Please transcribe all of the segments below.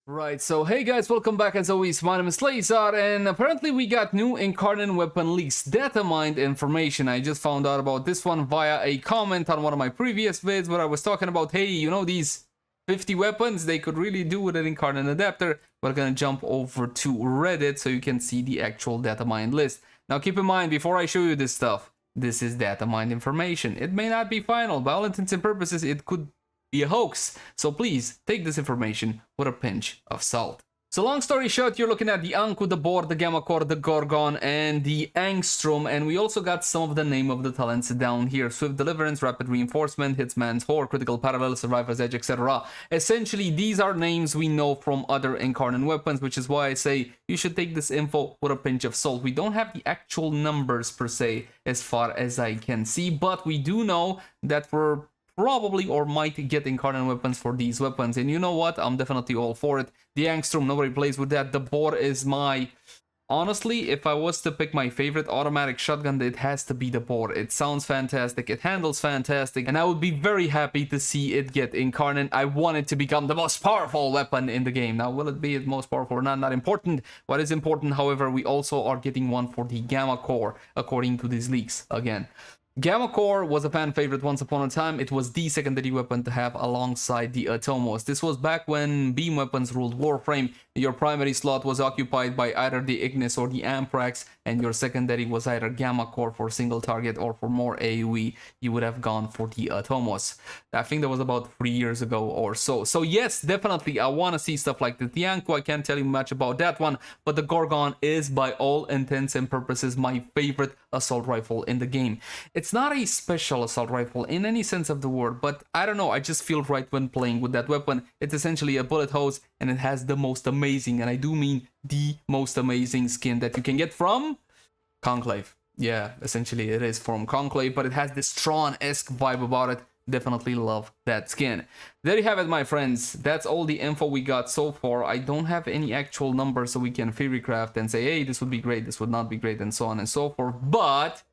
Right, so hey guys, welcome back as always, my name is Leyzar, and apparently we got new Incarnon weapon leaks, Datamined information. I just found out about this one via a comment on one of my previous vids where I was talking about, hey, you know these 50 weapons, they could really do with an Incarnon adapter. We're gonna jump over to Reddit so you can see the actual Datamined list. Now keep in mind, before I show you this stuff, this is Datamined information. It may not be final, by all intents and purposes, it could be a hoax, so please take this information with a pinch of salt. So long story short, you're looking at the Anku, the Boar, the Gammacor, the Gorgon, and the Angstrum, and we also got some of the name of the talents down here: Swift Deliverance, Rapid Reinforcement, Hitsman's Whore, Critical Parallel, Survivor's Edge, etc. Essentially, these are names we know from other Incarnon weapons, which is why I say you should take this info with a pinch of salt. We don't have the actual numbers per se, as far as I can see, but we do know that we're probably or might get Incarnon weapons for these weapons, and you know what, I'm definitely all for it. The Angstrom, nobody plays with that. The Boar is my... honestly, if I was to pick my favorite automatic shotgun, it has to be the Boar. It sounds fantastic, it handles fantastic, and I would be very happy to see it get Incarnon. I want it to become the most powerful weapon in the game. Now, will it be the most powerful or not? Not important. What is important, however, we also are getting one for the Gammacor, according to these leaks again. Gammacor was a fan favorite once upon a time. It was the secondary weapon to have alongside the Atomos. This was back when beam weapons ruled Warframe. Your primary slot was occupied by either the Ignis or the Amprax, and your secondary was either Gammacor for single target or for more AoE, you would have gone for the Atomos. I think that was about 3 years ago or so. So yes, definitely, I want to see stuff like this. The Anku, I can't tell you much about that one, but the Gorgon is, by all intents and purposes, my favorite assault rifle in the game. It's not a special assault rifle in any sense of the word, but I don't know, I just feel right when playing with that weapon. It's essentially a bullet hose, and it has the most amazing, and I do mean the most amazing skin that you can get from Conclave. Yeah, essentially it is from Conclave, but it has this Tron-esque vibe about it. Definitely love that skin. There you have it, my friends. That's all the info we got so far. I don't have any actual numbers so we can theorycraft and say, hey, this would be great, this would not be great, and so on and so forth, but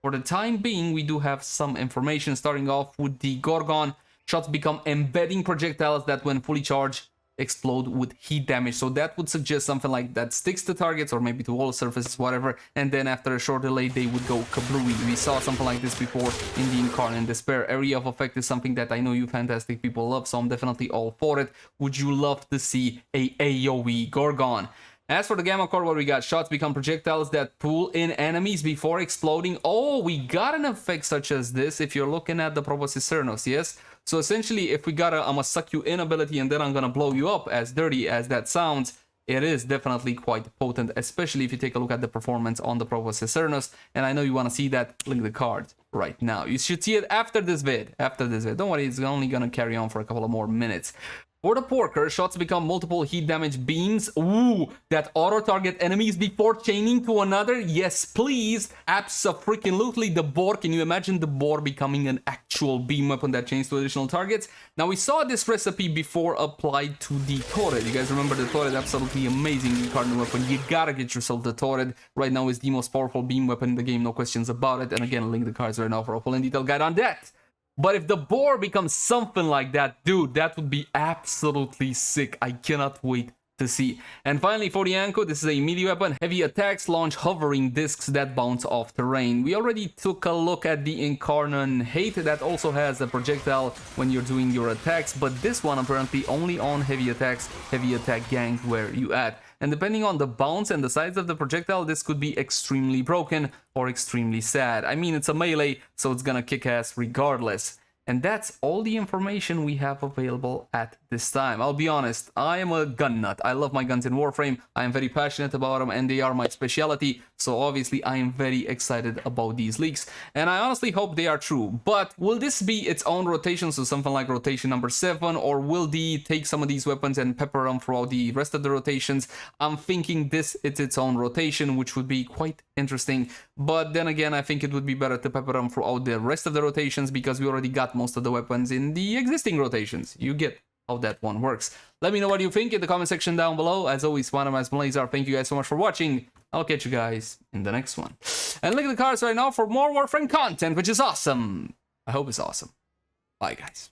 for the time being, we do have some information, starting off with the Gorgon. Shots become embedding projectiles that, when fully charged, explode with heat damage. So that would suggest something like that sticks to targets or maybe to wall surfaces, whatever, and then after a short delay, they would go kablooey. We saw something like this before in the Incarnon Despair. Area of effect is something that I know you fantastic people love, so I'm definitely all for it. Would you love to see a AoE Gorgon? As for the Gammacor, what we got? Shots become projectiles that pull in enemies before exploding. Oh, we got an effect such as this if you're looking at the Proboscis Cernos, yes? So essentially, if we got a I'ma suck you in ability and then I'm gonna blow you up, as dirty as that sounds, it is definitely quite potent, especially if you take a look at the performance on the Proboscis Cernos. And I know you want to see that, link the card right now. You should see it after this vid. Don't worry, it's only gonna carry on for a couple of more minutes. For the Porker, shots become multiple heat damage beams. Ooh, that auto-target enemies before chaining to another? Yes, please. Abso-freaking-lutely. The Boar, can you imagine the Boar becoming an actual beam weapon that chains to additional targets? Now, we saw this recipe before applied to the Torrid. You guys remember the Torrid? Absolutely amazing Incarnon weapon. You gotta get yourself the Torrid. Right now is the most powerful beam weapon in the game, no questions about it. And again, link the cards right now for a full and detailed guide on that. But if the Boar becomes something like that, dude, that would be absolutely sick. I cannot wait to see. And finally, for the Anku, this is a melee weapon. Heavy attacks launch hovering discs that bounce off terrain. We already took a look at the Incarnon Hate that also has a projectile when you're doing your attacks, but this one apparently only on heavy attacks, heavy attack gang where you at. And depending on the bounce and the size of the projectile, this could be extremely broken or extremely sad. I mean, it's a melee, so it's gonna kick ass regardless. And that's all the information we have available at this time. I'll be honest, I am a gun nut. I love my guns in Warframe. I am very passionate about them, and they are my specialty. So obviously, I am very excited about these leaks. And I honestly hope they are true. But will this be its own rotation, so something like rotation number 7? Or will they take some of these weapons and pepper them throughout the rest of the rotations? I'm thinking this is its own rotation, which would be quite interesting. But then again, I think it would be better to pepper them throughout the rest of the rotations, because we already got most of the weapons in the existing rotations. You get how that one works. Let me know what you think in the comment section down below. As always, my name is Leyzar. Thank you guys so much for watching. I'll catch you guys in the next one. And look at the cards right now for more Warframe content, which is awesome. I hope it's awesome. Bye, guys.